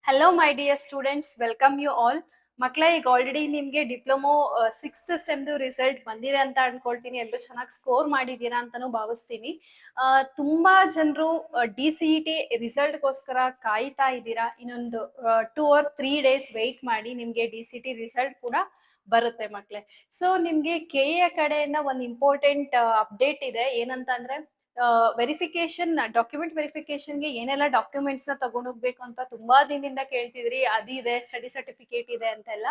Hello, my dear students. Welcome you all. ಮಕ್ಕಳೇ ಈಗ already ನಿಮ್ಗೆ ಡಿಪ್ಲೊಮೊ ಸಿಕ್ಸ್ತ್ ಸೆಮ್ದು ರಿಸಲ್ಟ್ ಬಂದಿದೆ ಅಂತ ಅನ್ಕೊಳ್ತೀನಿ. ಎಲ್ಲರೂ ಚೆನ್ನಾಗಿ ಸ್ಕೋರ್ ಮಾಡಿದ್ದೀರಾ ಅಂತಾನು ಭಾವಿಸ್ತೀನಿ. ತುಂಬಾ ಜನರು DCET ರಿಸಲ್ಟ್ಗೋಸ್ಕರ ಕಾಯ್ತಾ ಇದ್ದೀರಾ. ಇನ್ನೊಂದು 2 or 3 days ವೆಯ್ಟ್ ಮಾಡಿ, ನಿಮ್ಗೆ DCET ರಿಸಲ್ಟ್ ಕೂಡ ಬರುತ್ತೆ ಮಕ್ಕಳೇ. ಸೊ ನಿಮ್ಗೆ KA ಕಡೆಯಿಂದ ಒಂದು ಇಂಪಾರ್ಟೆಂಟ್ ಅಪ್ಡೇಟ್ ಇದೆ. ಏನಂತ ಅಂದ್ರೆ ವೆರಿಫಿಕೇಶನ್, ಡಾಕ್ಯುಮೆಂಟ್ ವೆರಿಫಿಕೇಶನ್ಗೆ ಏನೆಲ್ಲ ಡಾಕ್ಯುಮೆಂಟ್ಸ್ ನ ತಗೊಂಡ್ ಹೋಗ್ಬೇಕು ಅಂತ ತುಂಬಾ ದಿನದಿಂದ ಕೇಳ್ತಿದ್ರಿ. ಅದಿದೆ, ಸ್ಟಡಿ ಸರ್ಟಿಫಿಕೇಟ್ ಇದೆ ಅಂತೆಲ್ಲ.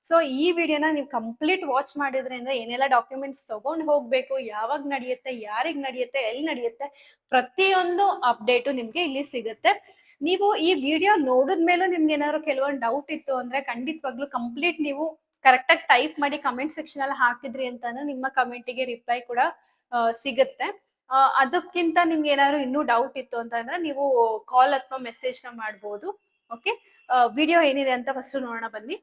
ಸೊ ಈ ವಿಡಿಯೋನ ನೀವು ಕಂಪ್ಲೀಟ್ ವಾಚ್ ಮಾಡಿದ್ರಿಂದ ಏನೆಲ್ಲ ಡಾಕ್ಯುಮೆಂಟ್ಸ್ ತಗೊಂಡ್ ಹೋಗ್ಬೇಕು, ಯಾವಾಗ ನಡೆಯುತ್ತೆ, ಯಾರಿಗ್ ನಡೆಯುತ್ತೆ, ಎಲ್ಲಿ ನಡೆಯುತ್ತೆ, ಪ್ರತಿಯೊಂದು ಅಪ್ಡೇಟು ನಿಮ್ಗೆ ಇಲ್ಲಿ ಸಿಗುತ್ತೆ. ನೀವು ಈ ವಿಡಿಯೋ ನೋಡಿದ್ಮೇಲೂ ನಿಮ್ಗೆ ಏನಾದ್ರು ಕೆಲವೊಂದು ಡೌಟ್ ಇತ್ತು ಅಂದ್ರೆ ಖಂಡಿತವಾಗ್ಲೂ ಕಂಪ್ಲೀಟ್ ನೀವು ಕರೆಕ್ಟ್ ಆಗಿ ಟೈಪ್ ಮಾಡಿ ಕಮೆಂಟ್ ಸೆಕ್ಷನ್ ಅಲ್ಲಿ ಹಾಕಿದ್ರಿ ಅಂತಂದ್ರೆ ನಿಮ್ಮ ಕಮೆಂಟಿಗೆ ರಿಪ್ಲೈ ಕೂಡ ಸಿಗುತ್ತೆ. ಅದಕ್ಕಿಂತ ನಿಮ್ಗೆ ಏನಾದ್ರು ಇನ್ನೂ ಡೌಟ್ ಇತ್ತು ಅಂತಂದ್ರೆ ನೀವು ಕಾಲ್ ಅಥವಾ ಮೆಸೇಜ್ ನ ಮಾಡ್ಬೋದು. ಓಕೆ, ವಿಡಿಯೋ ಏನಿದೆ ಅಂತ ಫಸ್ಟ್ ನೋಡೋಣ ಬನ್ನಿ.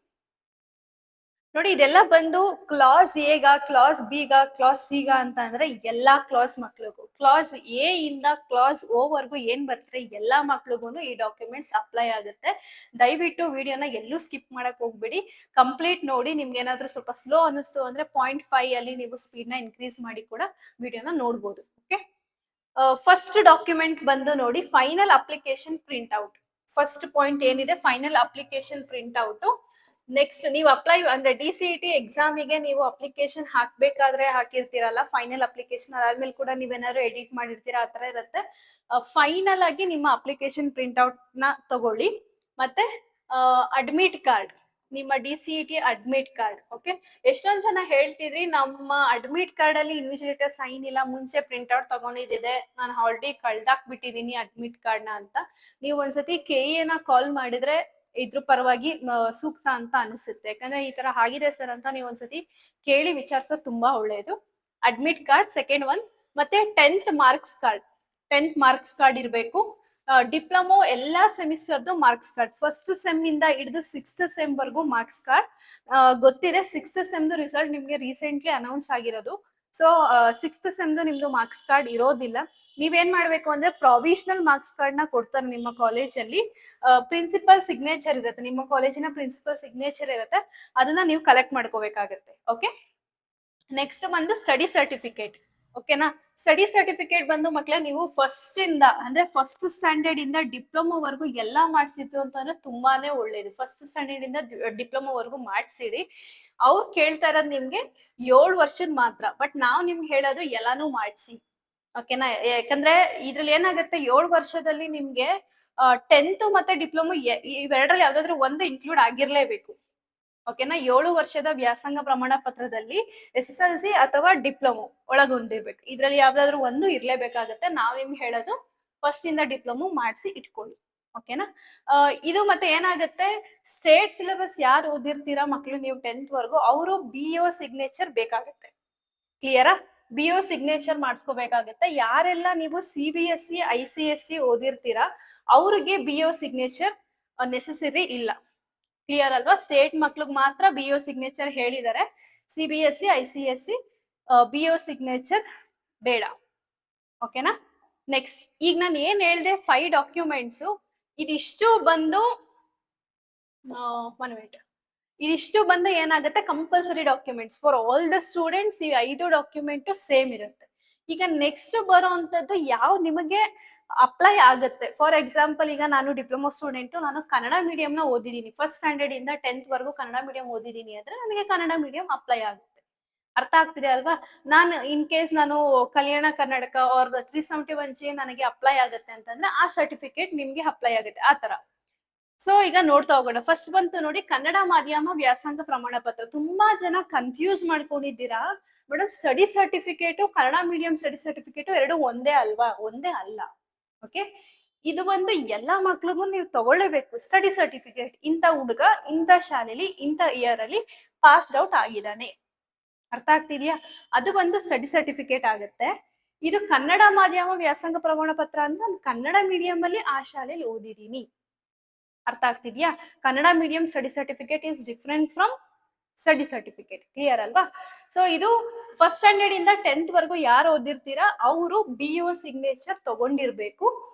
ನೋಡಿ, ಇದೆಲ್ಲ ಬಂದು ಕ್ಲಾಸ್ ಎಗ, ಕ್ಲಾಸ್ ಬಿಗ, ಕ್ಲಾಸ್ ಸಿಗ ಅಂತ ಅಂದ್ರೆ ಎಲ್ಲಾ ಕ್ಲಾಸ್ ಮಕ್ಳಿಗೂ, ಕ್ಲಾಸ್ ಎ ಇಂದ ಕ್ಲಾಸ್ ಓ ವರ್ಗು ಏನ್ ಬರ್ತಾರೆ ಎಲ್ಲಾ ಮಕ್ಳಿಗೂ ಈ ಡಾಕ್ಯುಮೆಂಟ್ಸ್ ಅಪ್ಲೈ ಆಗುತ್ತೆ. ದಯವಿಟ್ಟು ವಿಡಿಯೋನ ಎಲ್ಲೂ ಸ್ಕಿಪ್ ಮಾಡಕ್ ಹೋಗ್ಬಿಡಿ, ಕಂಪ್ಲೀಟ್ ನೋಡಿ. ನಿಮ್ಗೆ ಏನಾದ್ರು ಸ್ವಲ್ಪ ಸ್ಲೋ ಅನಿಸ್ತು ಅಂದ್ರೆ 0.5 ಅಲ್ಲಿ ನೀವು ಸ್ಪೀಡ್ ನ ಇನ್ಕ್ರೀಸ್ ಮಾಡಿ ಕೂಡ ವಿಡಿಯೋನ ನೋಡ್ಬೋದು. ಓಕೆ, ಫಸ್ಟ್ ಡಾಕ್ಯುಮೆಂಟ್ ಬಂದು ನೋಡಿ, final application print out. First point ಏನಿದೆ, final application print out. Next ನೀವು ಅಪ್ಲೈ ಅಂದ್ರೆ DCET ಎಕ್ಸಾಮಿಗೆ ನೀವು ಅಪ್ಲಿಕೇಶನ್ ಹಾಕ್ಬೇಕಾದ್ರೆ ಹಾಕಿರ್ತೀರಲ್ಲ, ಫೈನಲ್ ಅಪ್ಲಿಕೇಶನ್ ಅದಾದ್ಮೇಲೆ ಕೂಡ ನೀವೇನಾದ್ರು ಎಡಿಟ್ ಮಾಡಿರ್ತೀರಾ, ಆ ತರ ಇರುತ್ತೆ. ಫೈನಲ್ ಆಗಿ ನಿಮ್ಮ ಅಪ್ಲಿಕೇಶನ್ ಪ್ರಿಂಟ್ ಔಟ್ ನ ತಗೊಳ್ಳಿ. ಮತ್ತೆ ಅಡ್ಮಿಟ್ ಕಾರ್ಡ್, ನಿಮ್ಮ DCET ಅಡ್ಮಿಟ್ ಕಾರ್ಡ್. ಓಕೆ, ಎಷ್ಟೊಂದ್ ಜನ ಹೇಳ್ತಿದ್ರಿ ನಮ್ಮ ಅಡ್ಮಿಟ್ ಕಾರ್ಡ್ ಅಲ್ಲಿ ಇನ್ವಿಜಿಲೇಟರ್ ಸೈನ್ ಇಲ್ಲ, ಮುಂಚೆ ಪ್ರಿಂಟ್ ಔಟ್ ತಗೊಂಡಿದ್ದೆ, ನಾನು ಆಲ್ರೆಡಿ ಕಳ್ದಾಕ್ ಬಿಟ್ಟಿದೀನಿ ಅಡ್ಮಿಟ್ ಕಾರ್ಡ್ ನ ಅಂತ. ನೀವು ಒಂದ್ಸತಿ KA ನ ಕಾಲ್ ಮಾಡಿದ್ರೆ ಇದ್ರ ಪರವಾಗಿ ಸೂಕ್ತ ಅಂತ ಅನಿಸುತ್ತೆ. ಯಾಕಂದ್ರೆ ಈ ತರ ಆಗಿದೆ ಸರ್ ಅಂತ ನೀವು ಒಂದ್ಸತಿ ಕೇಳಿ ವಿಚಾರಿಸೋದು ತುಂಬಾ ಒಳ್ಳೆಯದು. Admit card second one. ಮತ್ತೆ 10th marks card, 10th marks card ಇರಬೇಕು. ಡಿಪ್ಲೊಮೊ ಎಲ್ಲಾ ಸೆಮಿಸ್ಟರ್ದು ಮಾರ್ಕ್ಸ್ ಕಾರ್ಡ್, ಫಸ್ಟ್ ಸೆಮ್ ಇಂದ ಹಿಡಿದು 6th ಸೆಮ್ ವರ್ಗು ಮಾರ್ಕ್ಸ್ ಕಾರ್ಡ್. ಗೊತ್ತಿದೆ 6th ಸೆಮ್ದು ರಿಸಲ್ಟ್ ನಿಮ್ಗೆ ರೀಸೆಂಟ್ಲಿ ಅನೌನ್ಸ್ ಆಗಿರೋದು. ಸೊ 6th ಸೆಮ್ದು ನಿಮ್ದು ಮಾರ್ಕ್ಸ್ ಕಾರ್ಡ್ ಇರೋದಿಲ್ಲ. ನೀವೇನ್ ಮಾಡ್ಬೇಕು ಅಂದ್ರೆ ಪ್ರಾವಿಷನಲ್ ಮಾರ್ಕ್ಸ್ ಕಾರ್ಡ್ ನ ಕೊಡ್ತಾರೆ ನಿಮ್ಮ ಕಾಲೇಜಲ್ಲಿ. ಪ್ರಿನ್ಸಿಪಲ್ ಸಿಗ್ನೇಚರ್ ಇರುತ್ತೆ, ನಿಮ್ಮ ಕಾಲೇಜಿನ ಪ್ರಿನ್ಸಿಪಲ್ ಸಿಗ್ನೇಚರ್ ಇರುತ್ತೆ, ಅದನ್ನ ನೀವು ಕಲೆಕ್ಟ್ ಮಾಡ್ಕೋಬೇಕಾಗತ್ತೆ. ಓಕೆ, ನೆಕ್ಸ್ಟ್ ಬಂದು ಸ್ಟಡಿ ಸರ್ಟಿಫಿಕೇಟ್. ಓಕೆನಾ, ಸ್ಟಡಿ ಸರ್ಟಿಫಿಕೇಟ್ ಬಂದು ಮಕ್ಳೇ ನೀವು ಫಸ್ಟ್ ಇಂದ ಅಂದ್ರೆ ಫಸ್ಟ್ ಸ್ಟ್ಯಾಂಡರ್ಡ್ ಇಂದ ಡಿಪ್ಲೊಮಾ ವರ್ಗು ಎಲ್ಲಾ ಮಾಡ್ಸಿತ್ತು ಅಂತಂದ್ರೆ ತುಂಬಾನೇ ಒಳ್ಳೇದು. ಫಸ್ಟ್ ಸ್ಟ್ಯಾಂಡರ್ಡ್ ಇಂದ ಡಿಪ್ಲೊಮಾ ವರ್ಗು ಮಾಡ್ಸಿರಿ. ಅವ್ರು ಕೇಳ್ತಾ ಇರೋದು ನಿಮ್ಗೆ 7 ವರ್ಷದ ಮಾತ್ರ, ಬಟ್ ನಾವ್ ನಿಮ್ಗೆ ಹೇಳೋದು ಎಲ್ಲಾನು ಮಾಡ್ಸಿ. ಓಕೆನಾ, ಯಾಕಂದ್ರೆ ಇದ್ರಲ್ಲಿ ಏನಾಗುತ್ತೆ, 7 ವರ್ಷದಲ್ಲಿ ನಿಮ್ಗೆ 10th ಮತ್ತೆ ಡಿಪ್ಲೊಮಾ ಇವೆರಡರಲ್ಲಿ ಯಾವ್ದಾದ್ರು ಒಂದು ಇನ್ಕ್ಲೂಡ್ ಆಗಿರ್ಲೇಬೇಕು. ಓಕೆನಾ, 7 ವರ್ಷದ ವ್ಯಾಸಂಗ ಪ್ರಮಾಣ ಪತ್ರದಲ್ಲಿ SSLC ಅಥವಾ ಡಿಪ್ಲೊಮೊ ಒಳಗೊಂಡಿರ್ಬೇಕು. ಇದ್ರಲ್ಲಿ ಯಾವ್ದಾದ್ರು ಒಂದು ಇರ್ಲೇಬೇಕಾಗತ್ತೆ. ನಾವ್ ನಿಮ್ಗೆ ಹೇಳೋದು ಫಸ್ಟ್ ಇಂದ ಡಿಪ್ಲೊಮೊ ಮಾಡಿಸಿ ಇಟ್ಕೊಳ್ಳಿ. ಓಕೆನಾ, ಇದು ಮತ್ತೆ ಏನಾಗುತ್ತೆ, ಸ್ಟೇಟ್ ಸಿಲೆಬಸ್ ಯಾರು ಓದಿರ್ತೀರಾ ಮಕ್ಳು ನೀವು 10th ವರ್ಗು, ಅವರು BO ಸಿಗ್ನೇಚರ್ ಬೇಕಾಗುತ್ತೆ. ಕ್ಲಿಯರಾ? BO ಸಿಗ್ನೇಚರ್ ಮಾಡಿಸ್ಕೋಬೇಕಾಗತ್ತೆ. ಯಾರೆಲ್ಲ ನೀವು CBSE ICSE ಓದಿರ್ತೀರಾ ಅವ್ರಿಗೆ BO ಸಿಗ್ನೇಚರ್ ನೆಸೆಸರಿ ಇಲ್ಲ. ಕ್ಲಿಯರ್ ಅಲ್ವಾ? ಸ್ಟೇಟ್ ಮಕ್ಳಿಗೆ ಮಾತ್ರ BO ಸಿಗ್ನೇಚರ್ ಹೇಳಿದ್ದಾರೆ. CBSE ICSE BO ಸಿಗ್ನೇಚರ್ ಬೇಡ. ಓಕೆನಾ, ನೆಕ್ಸ್ಟ್ ಈಗ ನಾನು ಏನ್ ಹೇಳ್ದೆ 5 ಡಾಕ್ಯುಮೆಂಟ್ಸ್, ಇದಿಷ್ಟು ಬಂದು 1 ಮಿನಿಟ್, ಇದಿಷ್ಟು ಬಂದು ಏನಾಗುತ್ತೆ compulsory documents for all the students. ಈ 5 ಡಾಕ್ಯುಮೆಂಟ್ ಸೇಮ್ ಇರುತ್ತೆ. ಈಗ ನೆಕ್ಸ್ಟ್ ಬರೋ ಅಂತದ್ದು ಯಾವ ನಿಮಗೆ ಅಪ್ಲೈ ಆಗುತ್ತೆ. ಫಾರ್ ಎಕ್ಸಾಂಪಲ್, ಈಗ ನಾನು ಡಿಪ್ಲೊಮಾ ಸ್ಟೂಡೆಂಟ್, ನಾನು ಕನ್ನಡ ಮೀಡಿಯಂ ನ ಓದಿದ್ದೀನಿ, ಫಸ್ಟ್ ಸ್ಟ್ಯಾಂಡರ್ಡ್ ಇಂದ 10th ವರ್ಗು ಕನ್ನಡ ಮೀಡಿಯಂ ಓದಿದ್ದೀನಿ ಅಂದ್ರೆ ನನಗೆ ಕನ್ನಡ ಮೀಡಿಯಂ ಅಪ್ಲೈ ಆಗುತ್ತೆ. ಅರ್ಥ ಆಗ್ತಿದೆ ಅಲ್ವಾ? ನಾನು ಇನ್ ಕೇಸ್ ನಾನು ಕಲ್ಯಾಣ ಕರ್ನಾಟಕ ಆರ್ 371J ನನಗೆ ಅಪ್ಲೈ ಆಗುತ್ತೆ ಅಂತಂದ್ರೆ ಆ ಸರ್ಟಿಫಿಕೇಟ್ ನಿಮ್ಗೆ ಅಪ್ಲೈ ಆಗುತ್ತೆ, ಆ ತರ. ಸೊ ಈಗ ನೋಡ್ತಾ ಹೋಗೋಣ. ಫಸ್ಟ್ ಬಂತು ನೋಡಿ, ಕನ್ನಡ ಮಾಧ್ಯಮ ವ್ಯಾಸಂಗ ಪ್ರಮಾಣ ಪತ್ರ. ತುಂಬಾ ಜನ ಕನ್ಫ್ಯೂಸ್ ಮಾಡ್ಕೊಂಡಿದ್ದೀರಾ, madam study certificate Kannada medium study certificate ಎರಡು ಒಂದೇ ಅಲ್ವಾ? ಒಂದೇ ಅಲ್ಲ. ಓಕೆ, ಇದು ಒಂದು ಎಲ್ಲಾ ಮಕ್ಳಿಗೂ ನೀವು ತಗೊಳ್ಳೇಬೇಕು ಸ್ಟಡಿ ಸರ್ಟಿಫಿಕೇಟ್. ಇಂಥ ಹುಡುಗ ಇಂಥ ಶಾಲೆಯಲ್ಲಿ ಇಂಥ ಇಯರ್ ಅಲ್ಲಿ ಪಾಸ್ಡ್ ಔಟ್ ಆಗಿದ್ದಾನೆ. ಅರ್ಥ ಆಗ್ತಿದ್ಯಾ? ಅದು ಒಂದು ಸ್ಟಡಿ ಸರ್ಟಿಫಿಕೇಟ್ ಆಗುತ್ತೆ. ಇದು ಕನ್ನಡ ಮಾಧ್ಯಮ ವ್ಯಾಸಂಗ ಪ್ರಮಾಣ ಪತ್ರ ಅಂದ್ರೆ ನಾನು ಕನ್ನಡ ಮೀಡಿಯಂ ಅಲ್ಲಿ ಆ ಶಾಲೆಯಲ್ಲಿ ಓದಿದ್ದೀನಿ. ಅರ್ಥ ಆಗ್ತಿದ್ಯಾ? Kannada medium study certificate is different from study certificate. Clear ಅಲ್ವಾ? ಸೊ ಇದು ಫಸ್ಟ್ ಸ್ಟ್ಯಾಂಡರ್ಡ್ ಇಂದ 10th ವರ್ಗು ಯಾರು ಓದಿರ್ತೀರಾ ಅವರು BO ಸಿಗ್ನೇಚರ್ ತಗೊಂಡಿರ್ಬೇಕು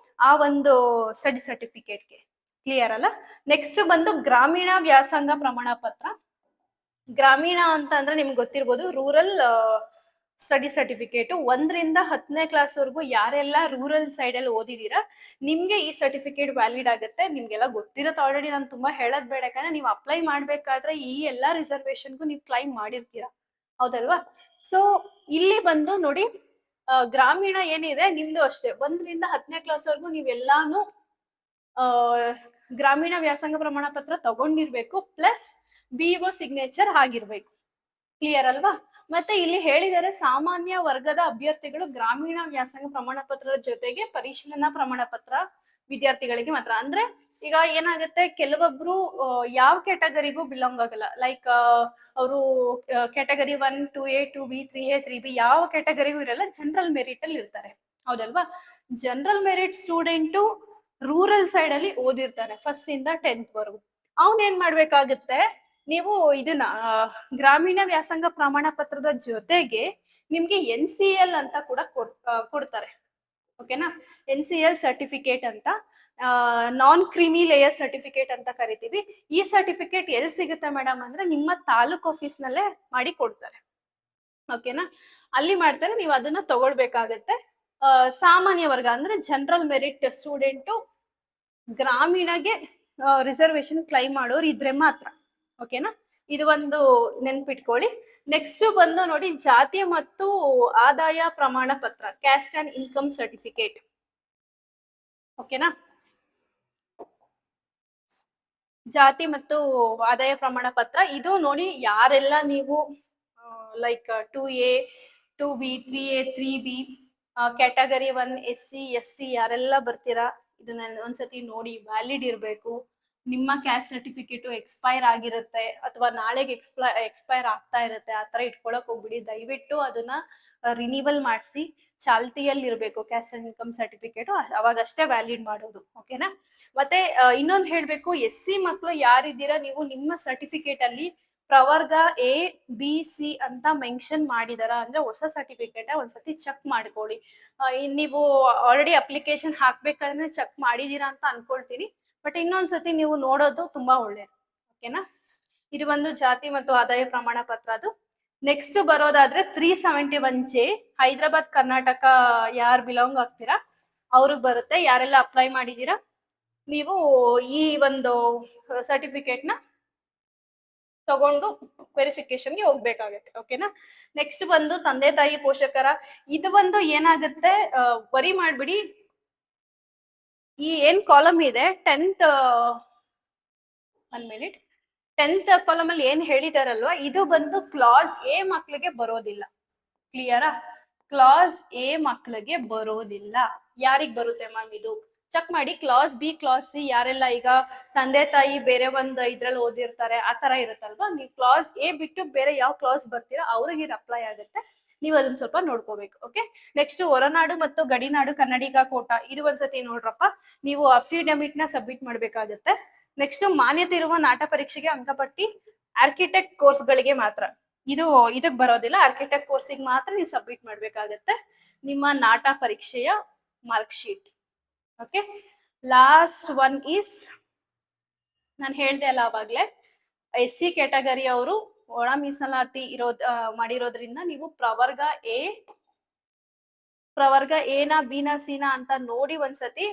ಆ ಒಂದು ಸ್ಟಡಿ ಸರ್ಟಿಫಿಕೇಟ್ಗೆ. ಕ್ಲಿಯರ್ ಅಲ್ಲ. ನೆಕ್ಸ್ಟ್ ಬಂದು ಗ್ರಾಮೀಣ ವ್ಯಾಸಂಗ ಪ್ರಮಾಣ ಪತ್ರ. ಗ್ರಾಮೀಣ ಅಂತ ಅಂದ್ರೆ ನಿಮ್ಗೆ ಗೊತ್ತಿರ್ಬೋದು, ರೂರಲ್ ಸ್ಟಡಿ ಸರ್ಟಿಫಿಕೇಟ್. 1ರಿಂದ 10ನೇ ಕ್ಲಾಸ್ವರೆಗೂ ಯಾರೆಲ್ಲ ರೂರಲ್ ಸೈಡ್ ಅಲ್ಲಿ ಓದಿದೀರಾ, ನಿಮ್ಗೆ ಈ ಸರ್ಟಿಫಿಕೇಟ್ ವ್ಯಾಲಿಡ್ ಆಗುತ್ತೆ. ನಿಮ್ಗೆಲ್ಲ ಗೊತ್ತಿರತ್ತೆ ಆಲ್ರೆಡಿ, ನಾನು ತುಂಬಾ ಹೇಳದ್ ಬೇಡ, ಯಾಕಂದ್ರೆ ನೀವು ಅಪ್ಲೈ ಮಾಡ್ಬೇಕಾದ್ರೆ ಈ ಎಲ್ಲಾ ರಿಸರ್ವೇಶನ್ಗೂ ನೀವು ಕ್ಲೈಮ್ ಮಾಡಿರ್ತೀರಾ, ಹೌದಲ್ವಾ? ಸೊ ಇಲ್ಲಿ ಬಂದು ನೋಡಿ, ಗ್ರಾಮೀಣ ಏನಿದೆ ನಿಮ್ದು ಅಷ್ಟೇ, 1ರಿಂದ 10ನೇ ಕ್ಲಾಸ್ವರೆಗೂ ನೀವೆಲ್ಲಾನು ಗ್ರಾಮೀಣ ವ್ಯಾಸಂಗ ಪ್ರಮಾಣ ಪತ್ರ ತಗೊಂಡಿರ್ಬೇಕು, ಪ್ಲಸ್ BO ಸಿಗ್ನೇಚರ್ ಆಗಿರ್ಬೇಕು. ಕ್ಲಿಯರ್ ಅಲ್ವಾ? ಮತ್ತೆ ಇಲ್ಲಿ ಹೇಳಿದರೆ ಸಾಮಾನ್ಯ ವರ್ಗದ ಅಭ್ಯರ್ಥಿಗಳು ಗ್ರಾಮೀಣ ವ್ಯಾಸಂಗ ಪ್ರಮಾಣ ಪತ್ರದ ಜೊತೆಗೆ ಪರಿಶೀಲನಾ ಪ್ರಮಾಣ ಪತ್ರ ವಿದ್ಯಾರ್ಥಿಗಳಿಗೆ ಮಾತ್ರ. ಅಂದ್ರೆ ಈಗ ಏನಾಗುತ್ತೆ, ಕೆಲವೊಬ್ರು ಯಾವ ಕ್ಯಾಟಗರಿಗೂ ಬಿಲಾಂಗ್ ಆಗಲ್ಲ. ಲೈಕ್ ಅವರು category 1, 2A, 2B, 3A, 3B ಯಾವ ಕ್ಯಾಟಗರಿಗೂ ಇರಲ್ಲ, ಜನರಲ್ ಮೆರಿಟ್ ಅಲ್ಲಿ ಇರ್ತಾರೆ, ಹೌದಲ್ವಾ? General merit student rural side ಅಲ್ಲಿ ಓದಿರ್ತಾನೆ 1st ಇಂದ 10th ವರೆಗೂ. ಅವ್ನ್ ಏನ್ ಮಾಡ್ಬೇಕಾಗುತ್ತೆ, ನೀವು ಇದನ್ನ ಗ್ರಾಮೀಣ ವ್ಯಾಸಂಗ ಪ್ರಮಾಣ ಪತ್ರದ ಜೊತೆಗೆ ನಿಮ್ಗೆ NCL ಅಂತ ಕೂಡ ಕೊಡ್ತಾರೆ. ಓಕೆನಾ? NCL ಸರ್ಟಿಫಿಕೇಟ್ ಅಂತ, ನಾನ್ ಕ್ರಿಮಿ ಲೇಯರ್ ಸರ್ಟಿಫಿಕೇಟ್ ಅಂತ ಕರಿತೀವಿ. ಈ ಸರ್ಟಿಫಿಕೇಟ್ ಎಲ್ಲಿ ಸಿಗುತ್ತೆ ಮೇಡಮ್ ಅಂದ್ರೆ ನಿಮ್ಮ ತಾಲೂಕ್ ಆಫೀಸ್ ನಲ್ಲೇ ಮಾಡಿ ಕೊಡ್ತಾರೆ. ಓಕೆನಾ? ಅಲ್ಲಿ ಮಾಡ್ತಾರೆ, ನೀವು ಅದನ್ನ ತಗೊಳ್ಬೇಕಾಗತ್ತೆ. ಸಾಮಾನ್ಯ ವರ್ಗ ಅಂದ್ರೆ ಜನರಲ್ ಮೆರಿಟ್ ಸ್ಟೂಡೆಂಟು ಗ್ರಾಮೀಣಗೆ ರಿಸರ್ವೇಶನ್ ಕ್ಲೈಮ್ ಮಾಡೋರು ಇದ್ರೆ ಮಾತ್ರ. ಓಕೆನಾ? ಇದು ಒಂದು ನೆನ್ಪಿಟ್ಕೊಳ್ಳಿ. ನೆಕ್ಸ್ಟ್ ಬಂದು ನೋಡಿ, ಜಾತಿ ಮತ್ತು ಆದಾಯ ಪ್ರಮಾಣ ಪತ್ರ, ಕ್ಯಾಸ್ಟ್ ಅಂಡ್ ಇನ್ಕಮ್ ಸರ್ಟಿಫಿಕೇಟ್. ಓಕೆನಾ? ಜಾತಿ ಮತ್ತು ಆದಾಯ ಪ್ರಮಾಣ ಪತ್ರ ಇದು ನೋಡಿ, ಯಾರೆಲ್ಲ ನೀವು like 2A, 2B, 3A, 3B category 1 SC ST ಯಾರೆಲ್ಲ ಬರ್ತೀರಾ, ಇದನ್ನ ಒಂದ್ಸತಿ ನೋಡಿ. ವ್ಯಾಲಿಡ್ ಇರಬೇಕು. ನಿಮ್ಮ ಕ್ಯಾಸ್ಟ್ ಸರ್ಟಿಫಿಕೇಟ್ ಎಕ್ಸ್ಪೈರ್ ಆಗಿರುತ್ತೆ ಅಥವಾ ನಾಳೆಗೆ ಎಕ್ಸ್ಪೈರ್ ಆಗ್ತಾ ಇರುತ್ತೆ, ಆ ತರ ಇಟ್ಕೊಳಕ್ ಹೋಗ್ಬಿಡಿ. ದಯವಿಟ್ಟು ಅದನ್ನ ರಿನಿವಲ್ ಮಾಡಿಸಿ, ಚಾಲ್ತಿಯಲ್ಲಿ ಇರಬೇಕು ಕ್ಯಾಸ್ಟ್ ಅಂಡ್ ಇನ್ಕಮ್ ಸರ್ಟಿಫಿಕೇಟ್, ಅವಾಗಷ್ಟೇ ವ್ಯಾಲಿಡ್ ಮಾಡೋದು. ಓಕೆನಾ? ಮತ್ತೆ ಇನ್ನೊಂದು ಹೇಳ್ಬೇಕು, SC ಮಕ್ಕಳು ಯಾರಿದ್ದೀರಾ ನೀವು, ನಿಮ್ಮ ಸರ್ಟಿಫಿಕೇಟ್ ಅಲ್ಲಿ ಪ್ರವರ್ಗ A, B, C ಅಂತ ಮೆನ್ಷನ್ ಮಾಡಿದಾರ ಅಂದ್ರೆ ಹೊಸ ಸರ್ಟಿಫಿಕೇಟ್ ಒಂದ್ಸತಿ ಚೆಕ್ ಮಾಡ್ಕೊಳ್ಳಿ. ನೀವು ಆಲ್ರೆಡಿ ಅಪ್ಲಿಕೇಶನ್ ಹಾಕ್ಬೇಕಾದ್ರೆ ಚೆಕ್ ಮಾಡಿದೀರಾ ಅಂತ ಅನ್ಕೊಳ್ತೀನಿ, ಬಟ್ ಇನ್ನೊಂದ್ಸತಿ ನೀವು ನೋಡೋದು ತುಂಬಾ ಒಳ್ಳೇದು. ಓಕೆನಾ? ಇದು ಒಂದು ಜಾತಿ ಮತ್ತು ಆದಾಯ ಪ್ರಮಾಣ ಪತ್ರ. ಅದು ನೆಕ್ಸ್ಟ್ ಬರೋದಾದ್ರೆ 371J, ಹೈದರಾಬಾದ್ ಕರ್ನಾಟಕ ಯಾರು ಬಿಲಾಂಗ್ ಆಗ್ತೀರಾ ಅವ್ರಿಗೆ ಬರುತ್ತೆ. ಯಾರೆಲ್ಲ ಅಪ್ಲೈ ಮಾಡಿದೀರಾ ನೀವು ಈ ಒಂದು ಸರ್ಟಿಫಿಕೇಟ್ ನ ತಗೊಂಡು ವೆರಿಫಿಕೇಶನ್ಗೆ ಹೋಗ್ಬೇಕಾಗತ್ತೆ. ಓಕೆನಾ? ನೆಕ್ಸ್ಟ್ ಬಂದು ತಂದೆ ತಾಯಿ ಪೋಷಕರ. ಇದು ಒಂದು ಏನಾಗುತ್ತೆ, ವರಿ ಮಾಡ್ಬಿಡಿ, ಈ ಏನ್ ಕಾಲಮ್ ಇದೆ 10th 1 ಮಿನಿಟ್ 10th ಕಾಲಮ್ ಅಲ್ಲಿ ಏನ್ ಹೇಳಿದಾರಲ್ವಾ, ಇದು ಬಂದು ಕ್ಲಾಸ್ A ಮಕ್ಳಿಗೆ ಬರೋದಿಲ್ಲ. ಕ್ಲಿಯರಾ? ಕ್ಲಾಸ್ A ಮಕ್ಳಿಗೆ ಬರೋದಿಲ್ಲ. ಯಾರಿಗ್ ಬರುತ್ತೆ ಮ್ಯಾಮ್ ಇದು? ಚೆಕ್ ಮಾಡಿ. ಕ್ಲಾಸ್ B, ಕ್ಲಾಸ್ C ಯಾರೆಲ್ಲ ಈಗ ತಂದೆ ತಾಯಿ ಬೇರೆ ಒಂದು ಇದ್ರಲ್ಲಿ ಓದಿರ್ತಾರೆ, ಆ ತರ ಇರುತ್ತಲ್ವಾ, ನೀವು ಕ್ಲಾಸ್ A ಬಿಟ್ಟು ಬೇರೆ ಯಾವ ಕ್ಲಾಸ್ ಬರ್ತೀರಾ ಅವ್ರಿಗೆ ಇದು ಅಪ್ಲೈ ಆಗುತ್ತೆ. ನೀವು ಅದನ್ನ ಸ್ವಲ್ಪ ನೋಡ್ಕೋಬೇಕು. ಓಕೆ? ನೆಕ್ಸ್ಟ್ ಹೊರನಾಡು ಮತ್ತು ಗಡಿನಾಡು ಕನ್ನಡಿಗ ಕೋಟ. ಇದು ಒಂದ್ಸತಿ ನೋಡ್ರಪ್ಪ, ನೀವು ಅಫಿಡವಿಟ್ ನ ಸಬ್ಮಿಟ್ ಮಾಡ್ಬೇಕಾಗತ್ತೆ. ನೆಕ್ಸ್ಟ್ ಮಾನ್ಯತೆ ಇರುವ ನಾಟ ಪರೀಕ್ಷೆಗೆ ಅಂಕಪಟ್ಟಿ ಆರ್ಕಿಟೆಕ್ಟ್ ಕೋರ್ಸ್ಗಳಿಗೆ ಮಾತ್ರ. ಇದು ಇದಕ್ ಬರೋದಿಲ್ಲ, ಆರ್ಕಿಟೆಕ್ಟ್ ಕೋರ್ಸಿಗೆ ಮಾತ್ರ ನೀವು ಸಬ್ಮಿಟ್ ಮಾಡ್ಬೇಕಾಗತ್ತೆ ನಿಮ್ಮ ನಾಟ ಪರೀಕ್ಷೆಯ mark sheet. Okay? Last one is, ನಾನು ಹೇಳ್ದೆ ಅಲ್ಲ ಅವಾಗ್ಲೇ, SC ಕ್ಯಾಟಗರಿ ಅವರು ಒಳ ಮೀಸಲಾತಿ ಮಾಡಿರೋದ್ರಿಂದ ನೀವು ಪ್ರವರ್ಗ A ನ B ನ C ನ ಅಂತ ನೋಡಿ ಒಂದ್ಸತಿ.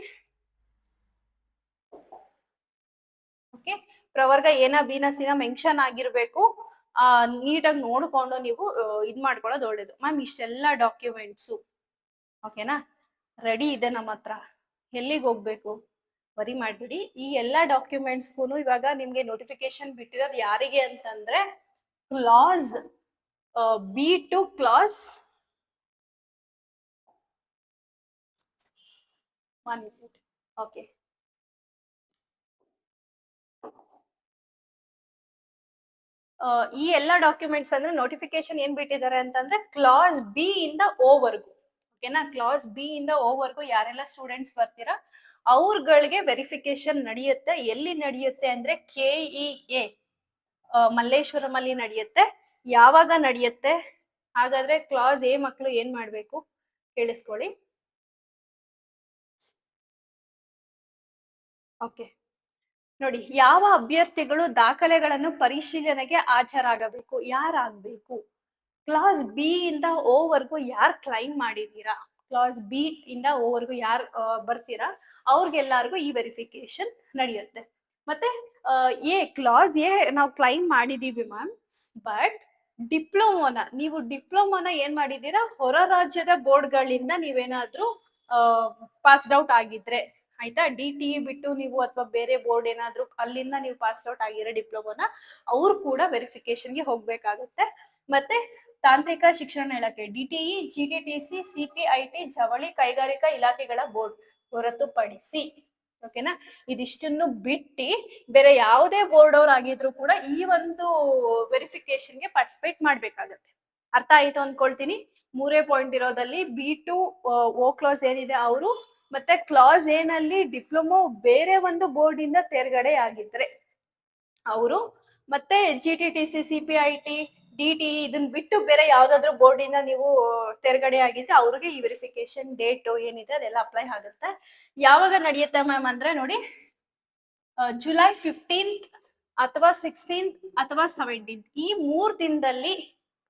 ಓಕೆ? ಪ್ರವರ್ಗ A ನ B ನ C ನ ಮೆನ್ಷನ್ ಆಗಿರ್ಬೇಕು. ನೀಟಾಗಿ ನೋಡ್ಕೊಂಡು ನೀವು ಇದ್ ಮಾಡ್ಕೊಳ್ಳೋದು ಒಳ್ಳೇದು. ಮ್ಯಾಮ್ ಇಷ್ಟೆಲ್ಲ ಡಾಕ್ಯುಮೆಂಟ್ಸು ಓಕೆನಾ ರೆಡಿ ಇದೆ ನಮ್ಮ ಹತ್ರ, ಎಲ್ಲಿಗೆ ಹೋಗ್ಬೇಕು ವರಿ ಮಾಡ್ಬಿಡಿ. ಈ ಎಲ್ಲಾ ಡಾಕ್ಯುಮೆಂಟ್ಸ್ಗೂ ಇವಾಗ ನಿಮ್ಗೆ ನೋಟಿಫಿಕೇಶನ್ ಬಿಟ್ಟಿರೋದು ಯಾರಿಗೆ ಅಂತಂದ್ರೆ class B to class 1 minute. Okay, ಈ ಎಲ್ಲಾ ಡಾಕ್ಯುಮೆಂಟ್ಸ್ ಅಂದ್ರೆ ನೋಟಿಫಿಕೇಶನ್ ಏನ್ ಬಿಟ್ಟಿದ್ದಾರೆ ಅಂತಂದ್ರೆ ಕ್ಲಾಸ್ B ಇಂದ O ವರ್ಗು. ಓಕೆನಾ? ಕ್ಲಾಸ್ B ಇಂದ O ವರ್ಗು ಯಾರೆಲ್ಲ ಸ್ಟೂಡೆಂಟ್ಸ್ ಬರ್ತೀರಾ ಅವ್ರಗಳಿಗೆ ವೆರಿಫಿಕೇಶನ್ ನಡೆಯುತ್ತೆ. ಎಲ್ಲಿ ನಡೆಯುತ್ತೆ ಅಂದ್ರೆ KEA ಮಲ್ಲೇಶ್ವರಂ ಅಲ್ಲಿ ನಡೆಯುತ್ತೆ. ಯಾವಾಗ ನಡೆಯುತ್ತೆ ಹಾಗಾದ್ರೆ ಕ್ಲಾಸ್ A ಮಕ್ಕಳು ಏನ್ ಮಾಡ್ಬೇಕು ಕೇಳಿಸ್ಕೊಳ್ಳಿ. ಓಕೆ, ನೋಡಿ, ಯಾವ ಅಭ್ಯರ್ಥಿಗಳು ದಾಖಲೆಗಳನ್ನು ಪರಿಶೀಲನೆಗೆ ಹಾಜರಾಗಬೇಕು, ಯಾರಾಗಬೇಕು? ಕ್ಲಾಸ್ ಬಿ ಇಂದ ಓ ವರ್ಗು ಯಾರು ಕ್ಲೈಮ್ ಮಾಡಿದೀರಾ, ಕ್ಲಾಸ್ ಬಿ ಇಂದ ಓ ವರ್ಗು ಯಾರು ಬರ್ತೀರಾ, ಅವ್ರಿಗೆಲ್ಲರಿಗೂ ಈ ವೆರಿಫಿಕೇಶನ್ ನಡೆಯುತ್ತೆ. ಮತ್ತೆ ಕ್ಲಾಸ್ ಎ ನಾವು ಕ್ಲೈಮ್ ಮಾಡಿದೀವಿ ಮ್ಯಾಮ್, ಬಟ್ ನೀವು ಡಿಪ್ಲೊಮೋನ ಏನ್ ಮಾಡಿದೀರಾ, ಹೊರ ರಾಜ್ಯದ ಬೋರ್ಡ್ಗಳಿಂದ ನೀವೇನಾದ್ರೂ ಪಾಸ್ಡ್ ಔಟ್ ಆಗಿದ್ರೆ ಆಯ್ತಾ, ಡಿ ಬಿಟ್ಟು ನೀವು ಅಥವಾ ಬೇರೆ ಬೋರ್ಡ್ ಏನಾದ್ರು ಅಲ್ಲಿಂದ ನೀವು ಪಾಸ್ ಔಟ್ ಆಗಿರೋ ಡಿಪ್ಲೊಮೋನ ಅವ್ರು ಕೂಡ ವೆರಿಫಿಕೇಶನ್ಗೆ ಹೋಗ್ಬೇಕಾಗುತ್ತೆ. ಮತ್ತೆ ತಾಂತ್ರಿಕ ಶಿಕ್ಷಣ ಇಲಾಖೆ ಡಿಟಿಇ, ಜಿಟಿಟಿಸಿ, ಸಿಪಿಐಟಿ, ಜವಳಿ ಕೈಗಾರಿಕಾ ಇಲಾಖೆಗಳ ಬೋರ್ಡ್ ಹೊರತುಪಡಿಸಿ, ಓಕೆನಾ, ಇದಿಷ್ಟನ್ನು ಬಿಟ್ಟು ಬೇರೆ ಯಾವುದೇ ಬೋರ್ಡ್ ಅವ್ರು ಆಗಿದ್ರು ಕೂಡ ಈ ಒಂದು ವೆರಿಫಿಕೇಶನ್ಗೆ ಪಾರ್ಟಿಸಿಪೇಟ್ ಮಾಡ್ಬೇಕಾಗತ್ತೆ. ಅರ್ಥ ಆಯ್ತು ಅನ್ಕೊಳ್ತೀನಿ. 3 ಪಾಯಿಂಟ್ ಇರೋದಲ್ಲಿ ಬಿ2 ಓ ಕ್ಲಾಸ್ ಏನಿದೆ ಅವರು, ಮತ್ತೆ ಕ್ಲಾಸ್ ಏನಲ್ಲಿ ಡಿಪ್ಲೊಮೊ ಬೇರೆ ಒಂದು ಬೋರ್ಡ್ ಇಂದ ತೇರ್ಗಡೆ ಆಗಿದ್ರೆ ಅವರು, ಮತ್ತೆ ಜಿಟಿಟಿಸಿ, ಸಿಪಿಐಟಿ, ಡಿಟಿ ಇದನ್ನ ಬಿಟ್ಟು ಬೇರೆ ಯಾವ್ದಾದ್ರು ಬೋರ್ಡ್ ಇಂದ ನೀವು ತೇರ್ಗಡೆ ಆಗಿದ್ರೆ ಅವ್ರಿಗೆ ಈ ವೆರಿಫಿಕೇಶನ್ ಡೇಟ್ ಏನಿದೆ ಅದೆಲ್ಲ ಅಪ್ಲೈ ಆಗುತ್ತೆ. ಯಾವಾಗ ನಡೆಯುತ್ತೆ ಮ್ಯಾಮ್ ಅಂದ್ರೆ ನೋಡಿ, ಜುಲೈ 15 ಅಥವಾ 16 ಅಥವಾ 17 ಈ 3 ದಿನದಲ್ಲಿ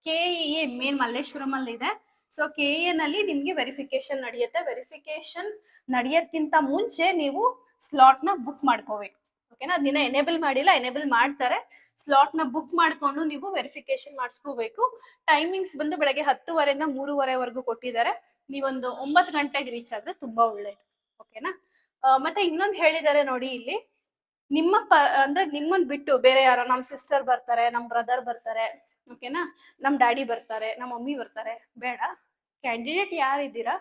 ಕೆಇಎ ಮೇನ್ ಮಲ್ಲೇಶ್ವರಂ ಅಲ್ಲಿ ಇದೆ. ಸೊ ಕೆಇಎ ನಲ್ಲಿ ನಿಮ್ಗೆ ವೆರಿಫಿಕೇಶನ್ ನಡೆಯುತ್ತೆ. ವೆರಿಫಿಕೇಶನ್ ನಡೆಯೋದ್ಕಿಂತ ಮುಂಚೆ ನೀವು ಸ್ಲಾಟ್ ನ ಬುಕ್ ಮಾಡ್ಕೋಬೇಕು. ಓಕೆನಾ, ದಿನ ಎನೇಬಲ್ ಮಾಡಿಲ್ಲ, ಎನೇಬಲ್ ಮಾಡ್ತಾರೆ. ಸ್ಲಾಟ್ ನ ಬುಕ್ ಮಾಡ್ಕೊಂಡು ನೀವು ವೆರಿಫಿಕೇಶನ್ ಮಾಡಿಸ್ಕೋಬೇಕು. ಟೈಮಿಂಗ್ಸ್ ಬಂದು ಬೆಳಗ್ಗೆ 10:30 3:30 ಕೊಟ್ಟಿದ್ದಾರೆ. ನೀವೊಂದು 9 ಗಂಟೆಗೆ ರೀಚ್ ಆದ್ರೆ ತುಂಬಾ ಒಳ್ಳೇದು. ಓಕೆನಾ, ಮತ್ತೆ ಇನ್ನೊಂದು ಹೇಳಿದ್ದಾರೆ ನೋಡಿ ಇಲ್ಲಿ, ಅಂದ್ರೆ ನಿಮ್ಮನ್ ಬಿಟ್ಟು ಬೇರೆ ಯಾರೋ, ನಮ್ ಸಿಸ್ಟರ್ ಬರ್ತಾರೆ, ನಮ್ ಬ್ರದರ್ ಬರ್ತಾರೆ, ಓಕೆನಾ, ನಮ್ ಡ್ಯಾಡಿ ಬರ್ತಾರೆ, ನಮ್ಮ ಮಮ್ಮಿ ಬರ್ತಾರೆ, ಬೇಡ. ಕ್ಯಾಂಡಿಡೇಟ್ ಯಾರಿದ್ದೀರಾ,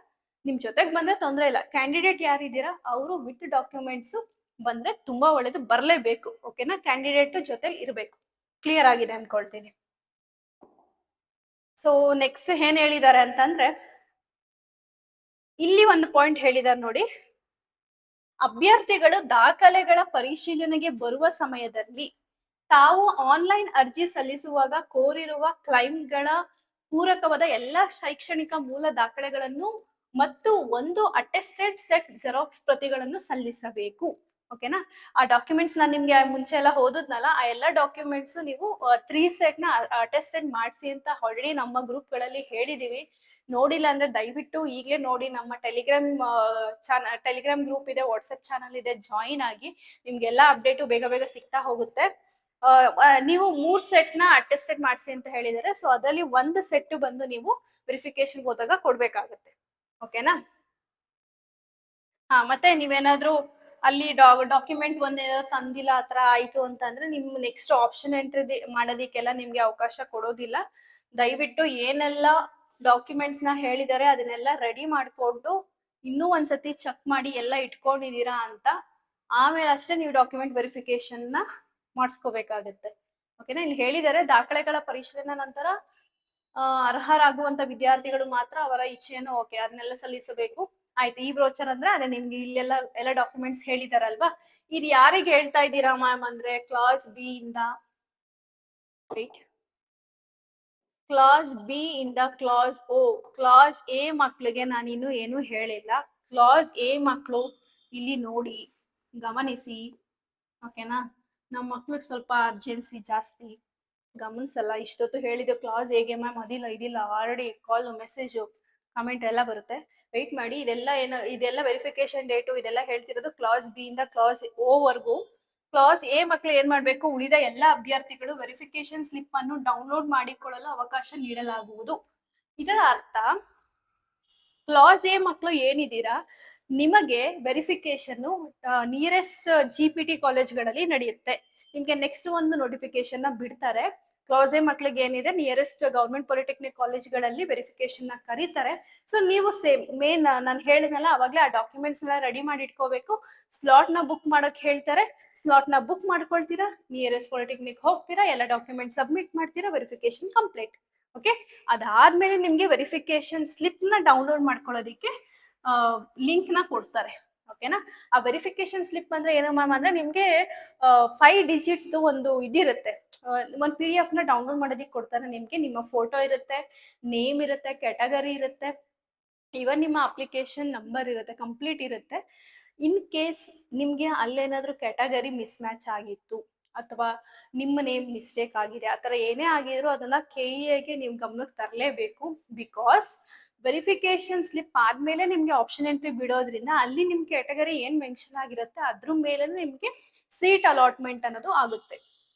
ನಿಮ್ ಜೊತೆಗೆ ಬಂದ್ರೆ ತೊಂದ್ರೆ ಇಲ್ಲ. ಕ್ಯಾಂಡಿಡೇಟ್ ಯಾರಿದ್ದೀರಾ ಅವರು ವಿತ್ ಡಾಕ್ಯುಮೆಂಟ್ಸ್ ಬಂದ್ರೆ ತುಂಬಾ ಒಳ್ಳೇದು, ಬರ್ಲೇಬೇಕು. ಓಕೆನಾ, ಕ್ಯಾಂಡಿಡೇಟ್ ಜೊತೆಲಿ ಇರ್ಬೇಕು. ಕ್ಲಿಯರ್ ಆಗಿದೆ ಅನ್ಕೊಳ್ತೀನಿ. ಸೊ ನೆಕ್ಸ್ಟ್ ಏನ್ ಹೇಳಿದ್ದಾರೆ ಅಂತಂದ್ರೆ, ಇಲ್ಲಿ ಒಂದು ಪಾಯಿಂಟ್ ಹೇಳಿದ್ದಾರೆ ನೋಡಿ, ಅಭ್ಯರ್ಥಿಗಳು ದಾಖಲೆಗಳ ಪರಿಶೀಲನೆಗೆ ಬರುವ ಸಮಯದಲ್ಲಿ ತಾವು ಆನ್ಲೈನ್ ಅರ್ಜಿ ಸಲ್ಲಿಸುವಾಗ ಕೋರಿರುವ ಕ್ಲೈಮ್ಗಳ ಪೂರಕವಾದ ಎಲ್ಲ ಶೈಕ್ಷಣಿಕ ಮೂಲ ದಾಖಲೆಗಳನ್ನು ಮತ್ತು ಒಂದು ಅಟೆಸ್ಟೆಡ್ ಸೆಟ್ ಜೆರಾಕ್ಸ್ ಪ್ರತಿಗಳನ್ನು ಸಲ್ಲಿಸಬೇಕು. ಓಕೆನಾ, ಆ ಡಾಕ್ಯುಮೆಂಟ್ಸ್ ನಾನು ನಿಮ್ಗೆ ಮುಂಚೆ ಎಲ್ಲ ಓದಿದ್ನಲ್ಲ, ಆ ಎಲ್ಲ ಡಾಕ್ಯುಮೆಂಟ್ಸ್ ನೀವು 3 ಸೆಟ್ ನ ಅಟೆಸ್ಟೆಡ್ ಮಾಡಿಸಿ ಅಂತ ಆಲ್ರೆಡಿ ನಮ್ಮ ಗ್ರೂಪ್ ಗಳಲ್ಲಿ ಹೇಳಿದೀವಿ. ನೋಡಿಲ್ಲ ಅಂದ್ರೆ ದಯವಿಟ್ಟು ಈಗಲೇ ನೋಡಿ. ನಮ್ಮ ಟೆಲಿಗ್ರಾಮ್ ಗ್ರೂಪ್ ಇದೆ, ವಾಟ್ಸ್ಆಪ್ ಚಾನಲ್ ಇದೆ, ಜಾಯಿನ್ ಆಗಿ ನಿಮ್ಗೆಲ್ಲ ಅಪ್ಡೇಟು ಬೇಗ ಬೇಗ ಸಿಗ್ತಾ ಹೋಗುತ್ತೆ. ನೀವು 3 ಸೆಟ್ ನ ಅಟೆಸ್ಟೆಡ್ ಮಾಡಿಸಿ ಅಂತ ಹೇಳಿದರೆ, ಸೊ ಅದರಲ್ಲಿ 1 ಸೆಟ್ ಬಂದು ನೀವು ವೆರಿಫಿಕೇಶನ್ ಹೋದಾಗ ಕೊಡ್ಬೇಕಾಗತ್ತೆ. ಓಕೆನಾ, ಮತ್ತೆ ನೀವೇನಾದ್ರೂ ಅಲ್ಲಿ ಡಾಕ್ಯುಮೆಂಟ್ ಒಂದೇನೋ ತಂದಿಲ್ಲ ಆತರ ಆಯ್ತು ಅಂತಂದ್ರೆ ನಿಮ್ ನೆಕ್ಸ್ಟ್ ಆಪ್ಷನ್ ಎಂಟ್ರಿ ಮಾಡೋದಿಕ್ಕೆಲ್ಲ ನಿಮ್ಗೆ ಅವಕಾಶ ಕೊಡೋದಿಲ್ಲ. ದಯವಿಟ್ಟು ಏನೆಲ್ಲ ಡಾಕ್ಯುಮೆಂಟ್ಸ್ ನ ಹೇಳಿದ್ದಾರೆ ಅದನ್ನೆಲ್ಲ ರೆಡಿ ಮಾಡ್ಕೊಂಡು ಇನ್ನೂ ಒಂದ್ಸತಿ ಚೆಕ್ ಮಾಡಿ ಎಲ್ಲ ಇಟ್ಕೊಂಡಿದೀರಾ ಅಂತ, ಆಮೇಲೆ ಅಷ್ಟೇ ನೀವು ಡಾಕ್ಯುಮೆಂಟ್ ವೆರಿಫಿಕೇಶನ್ ನ ಮಾಡಿಸ್ಕೋಬೇಕಾಗತ್ತೆ. ಓಕೆನಾ, ಇಲ್ಲಿ ಹೇಳಿದ್ದಾರೆ ದಾಖಲೆಗಳ ಪರಿಶೀಲನೆ ನಂತರ ಅರ್ಹರಾಗುವಂತ ವಿದ್ಯಾರ್ಥಿಗಳು ಮಾತ್ರ ಅವರ ಇಚ್ಛೆಯನ್ನು ಅದನ್ನೆಲ್ಲ ಸಲ್ಲಿಸಬೇಕು. ಆಯ್ತು, ಈ ಬ್ರೋಚರ್ ಅಂದ್ರೆ ಅದೇ ನಿಮ್ಗೆ ಎಲ್ಲ ಡಾಕ್ಯುಮೆಂಟ್ಸ್ ಹೇಳಿದಾರಲ್ವಾ. ಇದು ಯಾರಿಗೆ ಹೇಳ್ತಾ ಇದ್ದೀರಾ ಮ್ಯಾಮ್ ಅಂದ್ರೆ, ಕ್ಲಾಸ್ ಬಿ ಇಂದ ಕ್ಲಾಸ್ ಬಿ ಇಂದ ಕ್ಲಾಸ್ ಓ, ಕ್ಲಾಸ್ ಎ ಮಕ್ಳಿಗೆ ನಾನಿನ್ನು ಏನು ಹೇಳಿಲ್ಲ. ಕ್ಲಾಸ್ ಎ ಮಕ್ಕಳು ಇಲ್ಲಿ ನೋಡಿ, ಗಮನಿಸಿ. ಓಕೆನಾ, ನಮ್ಮ ಮಕ್ಳಿಗೆ ಸ್ವಲ್ಪ ಅರ್ಜೆನ್ಸಿ ಜಾಸ್ತಿ, ಗಮನಿಸಲ್ಲ. ಇಷ್ಟೊತ್ತು ಹೇಳಿದ್ದು ಕ್ಲಾಸ್ ಹೇಗೆ ಮ್ಯಾಮ್, ಇದಿಲ್ಲ ಆಲ್ರೆಡಿ ಕಾಲ್ ಮೆಸೇಜ್ ಕಮೆಂಟ್ ಎಲ್ಲ ಬರುತ್ತೆ. ವೆಯ್ಟ್ ಮಾಡಿ, ಇದೆಲ್ಲ ವೆರಿಫಿಕೇಶನ್ ಡೇಟು ಇದೆಲ್ಲ ಹೇಳ್ತಿರೋದು ಕ್ಲಾಸ್ ಬಿ ಇಂದ ಕ್ಲಾಸ್ ಓ ವರ್ಗು. ಕ್ಲಾಸ್ ಎ ಮಕ್ಕಳು ಏನ್ ಮಾಡ್ಬೇಕು, ಉಳಿದ ಎಲ್ಲ ಅಭ್ಯರ್ಥಿಗಳು ವೆರಿಫಿಕೇಶನ್ ಸ್ಲಿಪ್ ಅನ್ನು ಡೌನ್ಲೋಡ್ ಮಾಡಿಕೊಳ್ಳಲು ಅವಕಾಶ ನೀಡಲಾಗುವುದು. ಇದರ ಅರ್ಥ, ಕ್ಲಾಸ್ ಎ ಮಕ್ಕಳು ಏನಿದ್ದೀರಾ, ನಿಮಗೆ ವೆರಿಫಿಕೇಶನ್ ನಿಯರೆಸ್ಟ್ ಜಿಪಿಟಿ ಕಾಲೇಜ್ಗಳಲ್ಲಿ ನಡೆಯುತ್ತೆ. ನಿಮ್ಗೆ ನೆಕ್ಸ್ಟ್ ಒಂದು ನೋಟಿಫಿಕೇಶನ್ ಬಿಡ್ತಾರೆ. ಕ್ಲಾಸ್ ಎ ಮಕ್ಳಿಗೆ ಏನಿದೆ, ನಿಯರೆಸ್ಟ್ ಗೌರ್ಮೆಂಟ್ ಪಾಲಿಟೆಕ್ನಿಕ್ ಕಾಲೇಜ್ಗಳಲ್ಲಿ ವೆರಿಫಿಕೇಶನ್ ನ ಕರೀತಾರೆ. ಸೊ ನೀವು ಸೇಮ್ ಮೇನ್ ನಾನು ಹೇಳಿದ್ನಲ್ಲ ಅವಾಗಲೇ ಆ ಡಾಕ್ಯುಮೆಂಟ್ಸ್ ಎಲ್ಲ ರೆಡಿ ಮಾಡಿ ಇಟ್ಕೋಬೇಕು. ಸ್ಲಾಟ್ ನ ಬುಕ್ ಮಾಡಕ್ ಹೇಳ್ತಾರೆ, ಸ್ಲಾಟ್ ನ ಬುಕ್ ಮಾಡ್ಕೊಳ್ತೀರಾ, ನಿಯರೆಸ್ಟ್ ಪಾಲಿಟೆಕ್ನಿಕ್ ಹೋಗ್ತೀರಾ, ಎಲ್ಲ ಡಾಕ್ಯುಮೆಂಟ್ ಸಬ್ಮಿಟ್ ಮಾಡ್ತೀರಾ, ವೆರಿಫಿಕೇಶನ್ ಕಂಪ್ಲೀಟ್. ಓಕೆ, ಅದಾದ್ಮೇಲೆ ನಿಮ್ಗೆ ವೆರಿಫಿಕೇಶನ್ ಸ್ಲಿಪ್ ನ ಡೌನ್ಲೋಡ್ ಮಾಡ್ಕೊಳ್ಳೋದಿಕ್ಕೆ ಲಿಂಕ್ ನ ಕೊಡ್ತಾರೆ. ಓಕೆನಾ, ಆ ವೆರಿಫಿಕೇಶನ್ ಸ್ಲಿಪ್ ಅಂದ್ರೆ ಏನು ಮ್ಯಾಮ್ ಅಂದ್ರೆ, ನಿಮ್ಗೆ 5 ಡಿಜಿಟ್ ಒಂದು ಇದಿರುತ್ತೆ, ಒಂದು PDF ನ ಡೌನ್ಲೋಡ್ ಮಾಡೋದಿಕ್ಕೆ ಕೊಡ್ತಾರೆ. ನಿಮ್ಗೆ ನಿಮ್ಮ ಫೋಟೋ ಇರುತ್ತೆ, ನೇಮ್ ಇರುತ್ತೆ, ಕ್ಯಾಟಗರಿ ಇರುತ್ತೆ, ಇವನ್ ನಿಮ್ಮ ಅಪ್ಲಿಕೇಶನ್ ನಂಬರ್ ಇರುತ್ತೆ, ಕಂಪ್ಲೀಟ್ ಇರುತ್ತೆ. ಇನ್ ಕೇಸ್ ನಿಮ್ಗೆ ಅಲ್ಲೇನಾದ್ರೂ ಕ್ಯಾಟಗರಿ ಮಿಸ್ ಮ್ಯಾಚ್ ಆಗಿತ್ತು ಅಥವಾ ನಿಮ್ಮ ನೇಮ್ ಮಿಸ್ಟೇಕ್ ಆಗಿದೆ, ಆ ಥರ ಏನೇ ಆಗಿದ್ರು ಅದನ್ನ KEAಗೆ ನೀವು ಗಮನಕ್ಕೆ ತರಲೇಬೇಕು. ಬಿಕಾಸ್ ವೆರಿಫಿಕೇಶನ್ ಸ್ಲಿಪ್ ಆದ್ಮೇಲೆ ನಿಮ್ಗೆ ಆಪ್ಷನ್ ಎಂಟ್ರಿ ಬಿಡೋದ್ರಿಂದ ಅಲ್ಲಿ ನಿಮ್ ಕ್ಯಾಟಗರಿ ಏನ್ ಮೆನ್ಷನ್ ಆಗಿರುತ್ತೆ ಅದ್ರ ಮೇಲೆ ನಿಮ್ಗೆ ಸೀಟ್ ಅಲಾಟ್ಮೆಂಟ್ ಅನ್ನೋದು ಆಗುತ್ತೆ.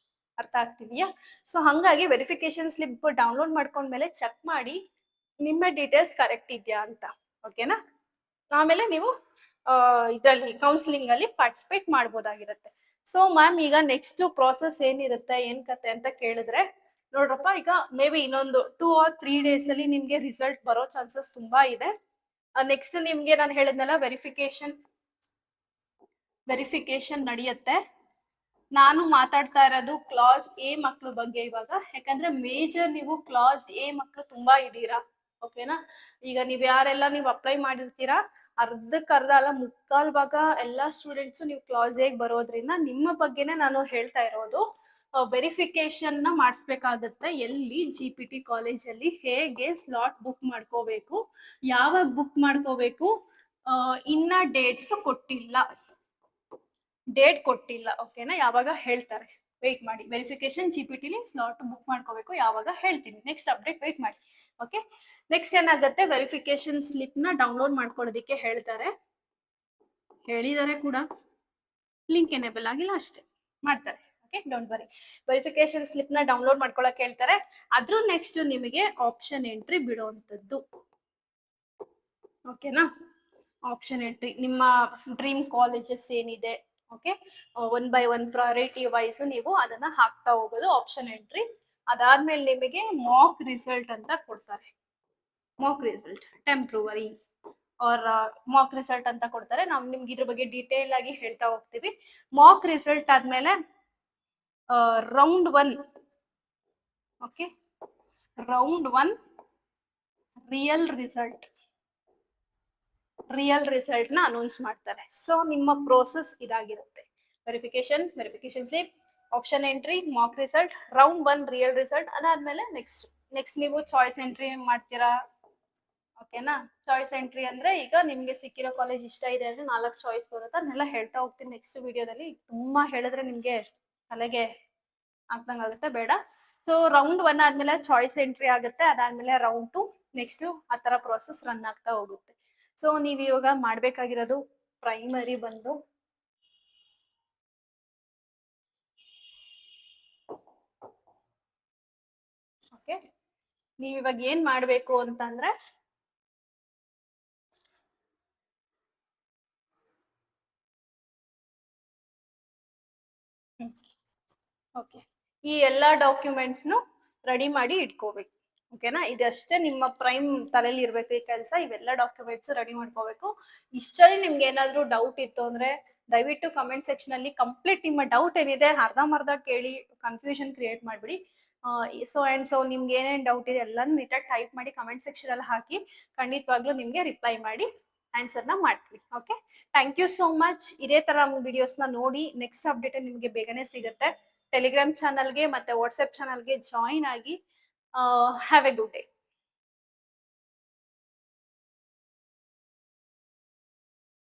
ಅರ್ಥ ಆಗ್ತಿದೆಯಾ? ಸೊ ಹಂಗಾಗಿ ವೆರಿಫಿಕೇಶನ್ ಸ್ಲಿಪ್ ಡೌನ್ಲೋಡ್ ಮಾಡ್ಕೊಂಡ್ಮೇಲೆ ಚೆಕ್ ಮಾಡಿ ನಿಮ್ಮ ಡೀಟೇಲ್ಸ್ ಕರೆಕ್ಟ್ ಇದೆಯಾ ಅಂತ. ಓಕೆನಾ? ಆಮೇಲೆ ನೀವು ಇದರಲ್ಲಿ ಕೌನ್ಸಿಲಿಂಗ್ ಅಲ್ಲಿ ಪಾರ್ಟಿಸಿಪೇಟ್ ಮಾಡ್ಬೋದಾಗಿರುತ್ತೆ. ಸೊ ಮ್ಯಾಮ್ ಈಗ ನೆಕ್ಸ್ಟ್ ಪ್ರಾಸೆಸ್ ಏನಿರುತ್ತೆ, ಏನ್ ಕತೆ ಅಂತ ಕೇಳಿದ್ರೆ, ನೋಡ್ರಪ್ಪ, ಈಗ ಮೇ ಬಿ ಇನ್ನೊಂದು 2 or 3 days ಅಲ್ಲಿ ನಿಮ್ಗೆ ರಿಸಲ್ಟ್ ಬರೋ ಚಾನ್ಸಸ್ ತುಂಬಾ ಇದೆ. ನೆಕ್ಸ್ಟ್ ನಿಮ್ಗೆ ನಾನು ಹೇಳಿದ್ನಲ್ಲ ವೆರಿಫಿಕೇಶನ್ ನಡೆಯುತ್ತೆ. ನಾನು ಮಾತಾಡ್ತಾ ಇರೋದು ಕ್ಲಾಸ್ ಎ ಮಕ್ಳ ಬಗ್ಗೆ ಇವಾಗ, ಯಾಕಂದ್ರೆ ಮೇಜರ್ ನೀವು ಕ್ಲಾಸ್ ಎ ಮಕ್ಳು ತುಂಬಾ ಇದ್ದೀರಾ. ಓಕೆನಾ? ಈಗ ನೀವ್ ಯಾರೆಲ್ಲ ನೀವು ಅಪ್ಲೈ ಮಾಡಿರ್ತೀರಾ ಅರ್ಧಕ್ಕರ್ಧ ಅಲ್ಲ ಮುಕ್ಕಾಲ್ ಭಾಗ ಎಲ್ಲಾ ಸ್ಟೂಡೆಂಟ್ಸ್ ನೀವು ಕ್ಲಾಸ್ ಎ ಬರೋದ್ರಿಂದ ನಿಮ್ಮ ಬಗ್ಗೆನೇ ನಾನು ಹೇಳ್ತಾ ಇರೋದು. ವೆರಿಫಿಕೇಶನ್ ನ ಮಾಡಿಸ್ಬೇಕಾಗತ್ತೆ. ಎಲ್ಲಿ GPT ಕಾಲೇಜಲ್ಲಿ ಹೇಗೆ ಸ್ಲಾಟ್ ಬುಕ್ ಮಾಡ್ಕೋಬೇಕು, ಯಾವಾಗ ಬುಕ್ ಮಾಡ್ಕೋಬೇಕು, ಇನ್ನ ಡೇಟ್ಸ್ ಕೊಟ್ಟಿಲ್ಲ, ಓಕೆನಾ? ಯಾವಾಗ ಹೇಳ್ತಾರೆ, ವೆಯ್ಟ್ ಮಾಡಿ. ವೆರಿಫಿಕೇಶನ್ GPTಲಿ ಸ್ಲಾಟ್ ಬುಕ್ ಮಾಡ್ಕೋಬೇಕು, ಯಾವಾಗ ಹೇಳ್ತೀನಿ. ನೆಕ್ಸ್ಟ್ ಅಪ್ಡೇಟ್ ವೆಯ್ಟ್ ಮಾಡಿ. ಓಕೆ, ನೆಕ್ಸ್ಟ್ ಏನಾಗುತ್ತೆ, ವೆರಿಫಿಕೇಶನ್ ಸ್ಲಿಪ್ ನ ಡೌನ್ಲೋಡ್ ಮಾಡ್ಕೊಳ್ಳೋದಕ್ಕೆ ಹೇಳಿದ್ದಾರೆ ಕೂಡ, ಲಿಂಕ್ ಎನೇಬಲ್ ಆಗಿಲ್ಲ ಅಷ್ಟೇ, ಮಾಡ್ತಾರೆ. Okay, don't worry. Verification slip ನ ಡೌನ್ಲೋಡ್ ಮಾಡ್ಕೊಳಕ್ ಹೇಳ್ತಾರೆ. ಅದ್ರ ನೆಕ್ಸ್ಟ್ ನಿಮಗೆ ಆಪ್ಷನ್ ಎಂಟ್ರಿ ಬಿಡುವಂತದ್ದು. ಓಕೆನಾ? ಆಪ್ಷನ್ ಎಂಟ್ರಿ ನಿಮ್ಮ ಡ್ರೀಮ್ ಕಾಲೇಜಸ್ ಏನಿದೆ, ಓಕೆ, 1 by 1 ಪ್ರಯಾರಿಟಿ ವೈಸ್ ನೀವು ಅದನ್ನ ಹಾಕ್ತಾ ಹೋಗೋದು ಆಪ್ಷನ್ ಎಂಟ್ರಿ. ಅದಾದ್ಮೇಲೆ ನಿಮಗೆ ಮಾಕ್ ರಿಸಲ್ಟ್ ಅಂತ ಕೊಡ್ತಾರೆ. Mock result temporary or mock result ಅಂತ ಕೊಡ್ತಾರೆ. ನಾವು ನಿಮ್ಗೆ ಇದ್ರ ಬಗ್ಗೆ ಡೀಟೇಲ್ ಆಗಿ ಹೇಳ್ತಾ ಹೋಗ್ತೀವಿ. ಮಾಕ್ ರಿಸಲ್ಟ್ ಆದ್ಮೇಲೆ round 1, okay, round 1 real result ನ ಅನೌನ್ಸ್ ಮಾಡ್ತಾರೆ. ಸೊ ನಿಮ್ಮ ಪ್ರೋಸೆಸ್ ಇದಾಗಿರುತ್ತೆ. Verification slip, option entry, Mach result, round 1 real result. ಅದಾದ್ಮೇಲೆ ನೆಕ್ಸ್ಟ್ ನೀವು ಚಾಯ್ಸ್ ಎಂಟ್ರಿ ಮಾಡ್ತೀರಾ. ಓಕೆನಾ? ಚಾಯ್ಸ್ ಎಂಟ್ರಿ ಅಂದ್ರೆ ಈಗ ನಿಮ್ಗೆ ಸಿಕ್ಕಿರೋ ಕಾಲೇಜ್ ಇಷ್ಟ ಇದೆ ಅಂದ್ರೆ 4 ಚಾಯ್ಸ್ ಬರುತ್ತೆ. ಅದನ್ನೆಲ್ಲ ಹೇಳ್ತಾ ಹೋಗ್ತೀನಿ ನೆಕ್ಸ್ಟ್ ವಿಡಿಯೋದಲ್ಲಿ. ತುಂಬಾ ಹೇಳಿದ್ರೆ ನಿಮ್ಗೆ ತಲೆಗೆ ಆಗ್ದಂಗಾಗುತ್ತೆ, ಬೇಡ. ಸೊ ರೌಂಡ್ 1 ಆದ್ಮೇಲೆ ಚಾಯ್ಸ್ ಎಂಟ್ರಿ ಆಗುತ್ತೆ. ಅದಾದ್ಮೇಲೆ ರೌಂಡ್ 2, ನೆಕ್ಸ್ಟ್ ಆ ತರ ಪ್ರೋಸೆಸ್ ರನ್ ಆಗ್ತಾ ಹೋಗುತ್ತೆ. ಸೊ ನೀವು ಇವಾಗ ಮಾಡ್ಬೇಕಾಗಿರೋದು ಪ್ರೈಮರಿ ಬಂದು ಓಕೆ, ನೀವ್ ಇವಾಗ ಏನ್ ಮಾಡ್ಬೇಕು ಅಂತಂದ್ರೆ ಓಕೆ, ಈ ಎಲ್ಲಾ ಡಾಕ್ಯುಮೆಂಟ್ಸ್ನು ರೆಡಿ ಮಾಡಿ ಇಟ್ಕೋಬೇಕು. ಓಕೆನಾ? ಇದಷ್ಟೇ ನಿಮ್ಮ ಪ್ರೈಮ್ ತಲೆಯಲ್ಲಿ ಇರ್ಬೇಕು ಈ ಕೆಲಸ. ಇವೆಲ್ಲ ಡಾಕ್ಯುಮೆಂಟ್ಸ್ ರೆಡಿ ಮಾಡ್ಕೋಬೇಕು. ಇಷ್ಟರಲ್ಲಿ ನಿಮ್ಗೆ ಏನಾದ್ರು ಡೌಟ್ ಇತ್ತು ಅಂದ್ರೆ ದಯವಿಟ್ಟು ಕಮೆಂಟ್ ಸೆಕ್ಷನ್ ಅಲ್ಲಿ ಕಂಪ್ಲೀಟ್ ನಿಮ್ಮ ಡೌಟ್ ಏನಿದೆ ಅರ್ಧಂಬರ್ಧ ಕೇಳಿ ಕನ್ಫ್ಯೂಷನ್ ಕ್ರಿಯೇಟ್ ಮಾಡ್ಬಿಡಿ. ಸೊ ನಿಮ್ಗೆ ಏನೇನ್ ಡೌಟ್ ಇದೆ ಎಲ್ಲಾನು ನೀಟಾಗಿ ಟೈಪ್ ಮಾಡಿ ಕಮೆಂಟ್ ಸೆಕ್ಷನ್ ಅಲ್ಲಿ ಹಾಕಿ, ಖಂಡಿತವಾಗ್ಲೂ ನಿಮ್ಗೆ ರಿಪ್ಲೈ ಮಾಡಿ ಆನ್ಸರ್ನ ಮಾಡ್ತೀವಿ. Okay, thank you so much. ಇದೇ ತರ ವಿಡಿಯೋಸ್ನ ನೋಡಿ ನೆಕ್ಸ್ಟ್ ಅಪ್ಡೇಟ್ ನಿಮ್ಗೆ ಬೇಗನೆ ಸಿಗುತ್ತೆ. ಟೆಲಿಗ್ರಾಮ್ ಚಾನಲ್ಗೆ ಮತ್ತೆ ವಾಟ್ಸ್ಆಪ್ ಚಾನಲ್ಗೆ ಜಾಯಿನ್ ಆಗಿ. Have A good day.